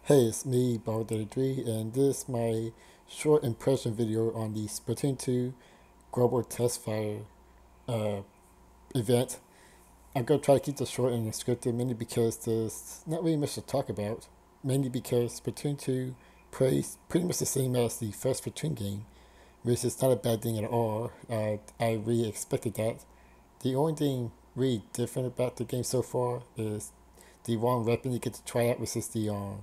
Hey, it's me, Bobbert, and this is my short impression video on the Splatoon 2 Global Testfire uh, event. I'm going to try to keep this short and scripted, mainly because there's not really much to talk about. Mainly because Splatoon 2 plays pretty much the same as the first Splatoon game, which is not a bad thing at all. I really expected that. The only thing really different about the game so far is the one weapon you get to try out, which is the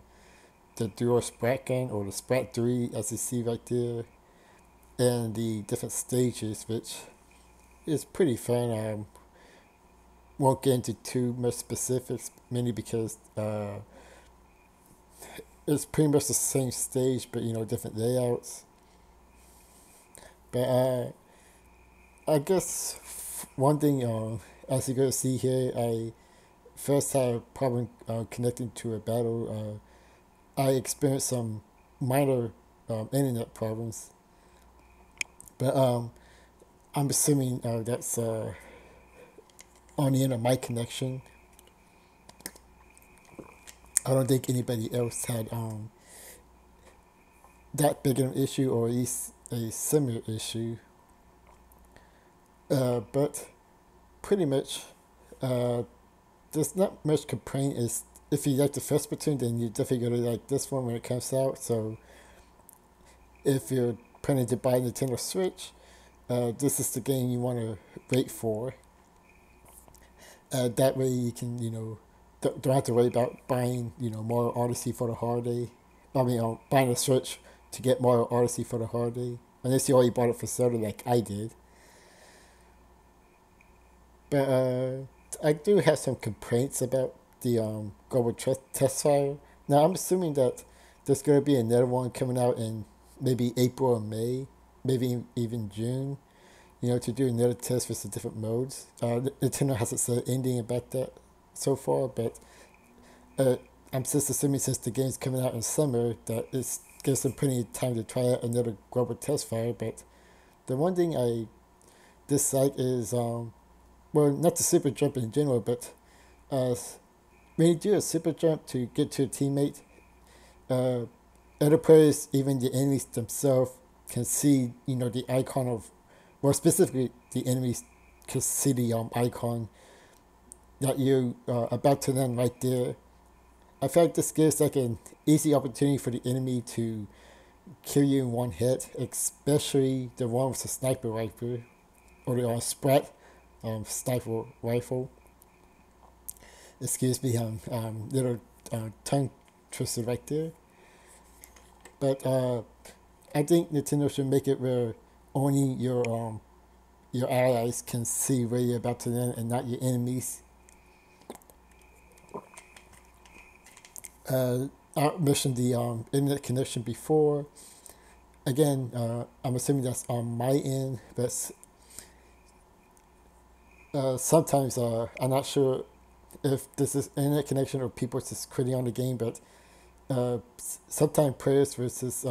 dual sprat gun or the sprat 3 as you see right there, and the different stages, which is pretty fun. I won't get into too much specifics, mainly because it's pretty much the same stage, but different layouts. But I guess one thing, as you're gonna see here, I first had a problem connecting to a battle. I experienced some minor internet problems, but I'm assuming that's on the end of my connection. I don't think anybody else had that big of an issue, or at least a similar issue. But pretty much, uh, there's not much complaint. Is if you like the first Splatoon, then you're definitely gonna like this one when it comes out. So if you're planning to buy a Nintendo Switch, this is the game you want to wait for. That way you can, don't have to worry about buying, Mario Odyssey for the holiday. I mean, buying a Switch to get Mario Odyssey for the holiday. Unless you already bought it for Zelda like I did. But I do have some complaints about the Global Testfire. Now, I'm assuming that there's going to be another one coming out in maybe April or May, maybe even June, to do another test with the different modes. Nintendo hasn't said anything about that so far, but uh, I'm just assuming since the game's coming out in summer that it gives them plenty of time to try out another Global Testfire. But the one thing I dislike is, well, not the super jump in general, but uh, when you do a super jump to get to a teammate, uh, other players, even the enemies themselves, can see, the icon of, well, specifically the enemies can see the icon that you about to land right there. I feel like this gives like an easy opportunity for the enemy to kill you in one hit, especially the one with the sniper rifle or the sprat sniper rifle. Excuse me, little tongue twister right there. But I think Nintendo should make it where only your allies can see where you're about to land and not your enemies. I mentioned the internet connection before. Again, I'm assuming that's on my end, but sometimes I'm not sure if this is internet connection or people just quitting on the game, but sometimes players versus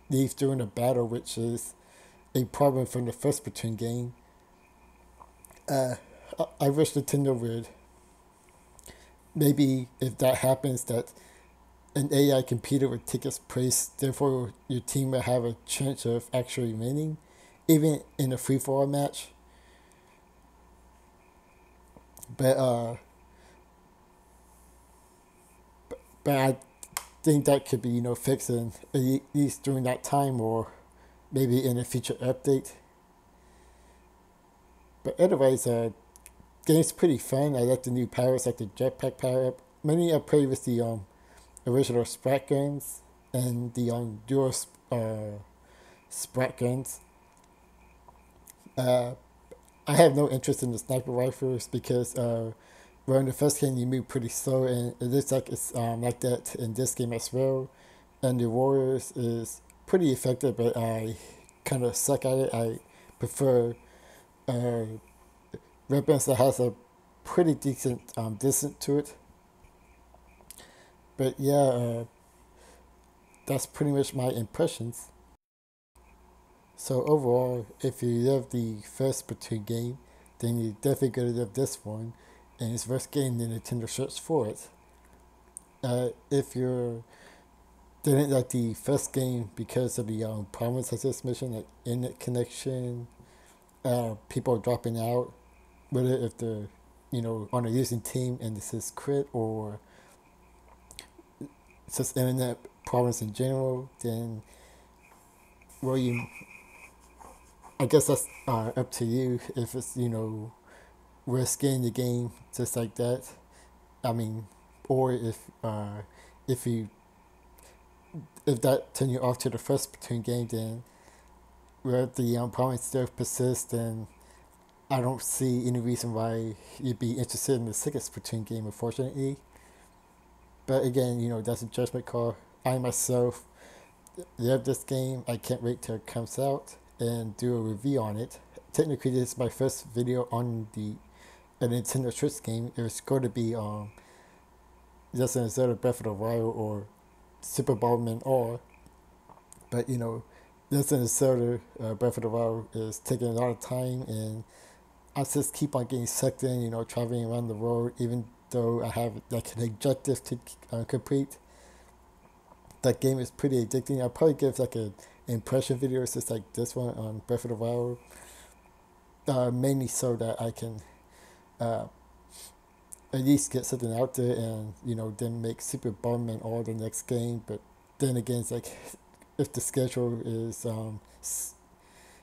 leave during a battle, which is a problem from the first Splatoon game. I wish Nintendo would maybe, if that happens, that an AI computer would take its place, therefore your team will have a chance of actually winning, even in a free for all match. But but I think that could be fixed in at least during that time, or maybe in a future update. But otherwise, game's pretty fun. I like the new powers, like the jetpack power up. Many I played with the original Sprat guns and the dual Sprat guns. Uh, I have no interest in the sniper rifles because well, in the first game you move pretty slow, and it looks like it's like that in this game as well. And the Warriors is pretty effective, but I kind of suck at it. I prefer uh, weapons that has a pretty decent distance to it. But yeah, that's pretty much my impressions. So overall, if you love the first Splatoon game, then you're definitely gonna love this one, and it's worth getting the Nintendo Switch for it. If you're didn't like the first game because of the problems I just mentioned, like internet connection, people dropping out, whether if they're on a losing team and this is crit or it's just internet problems in general. Then well, I guess that's up to you if it's risking the game just like that. I mean, or if you if that turn you off to the first Splatoon game, then where the problems still persist, then I don't see any reason why you'd be interested in the second Splatoon game, unfortunately. But again, that's a judgment call. I myself love this game. I can't wait till it comes out and do a review on it. Technically, this is my first video on a Nintendo Switch game. It was going to be Legend of Zelda Breath of the Wild or Super Ballman or, but Legend of Zelda Breath of the Wild is taking a lot of time, and I just keep on getting sucked in, traveling around the world, even though I have like an objective to complete. That game is pretty addicting. I'll probably give like an impression video just like this one on Breath of the Wild, mainly so that I can uh, at least get something out there and then make Super Bomberman all the next game. But then again, it's like if the schedule is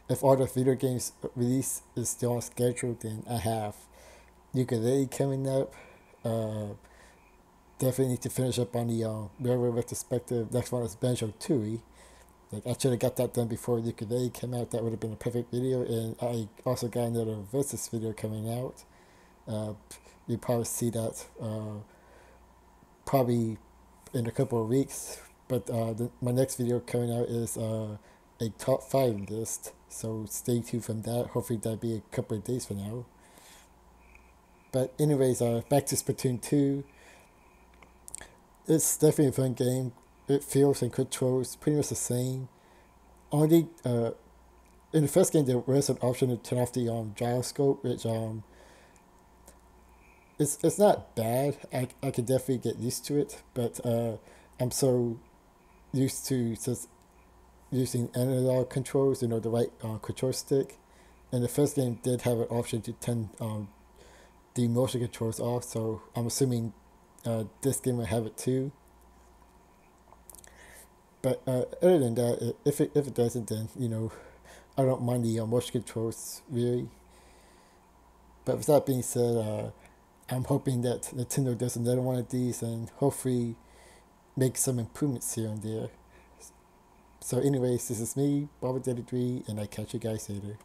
if all the video games release is still on schedule, then I have Ukulele coming up. Definitely need to finish up on the Railroad Retrospective. Next one is Banjo Tooie. Like I should have got that done before Ukulele came out. That would have been a perfect video. And I also got another Versus video coming out. You'll probably see that probably in a couple of weeks. But my next video coming out is a top 5 list. So stay tuned from that. Hopefully that'll be a couple of days from now. But anyways, back to Splatoon 2. It's definitely a fun game. It feels and controls pretty much the same. Only in the first game there was an option to turn off the gyroscope, which it's not bad. I can definitely get used to it, but I'm so used to just using analog controls, the right control stick. And the first game did have an option to turn the motion controls off, so I'm assuming this game will have it too. But other than that, if it doesn't, then I don't mind the motion controls really. But with that being said, I'm hoping that Nintendo does another one of these and hopefully make some improvements here and there. So anyways, this is me, Bobbert, and I catch you guys later.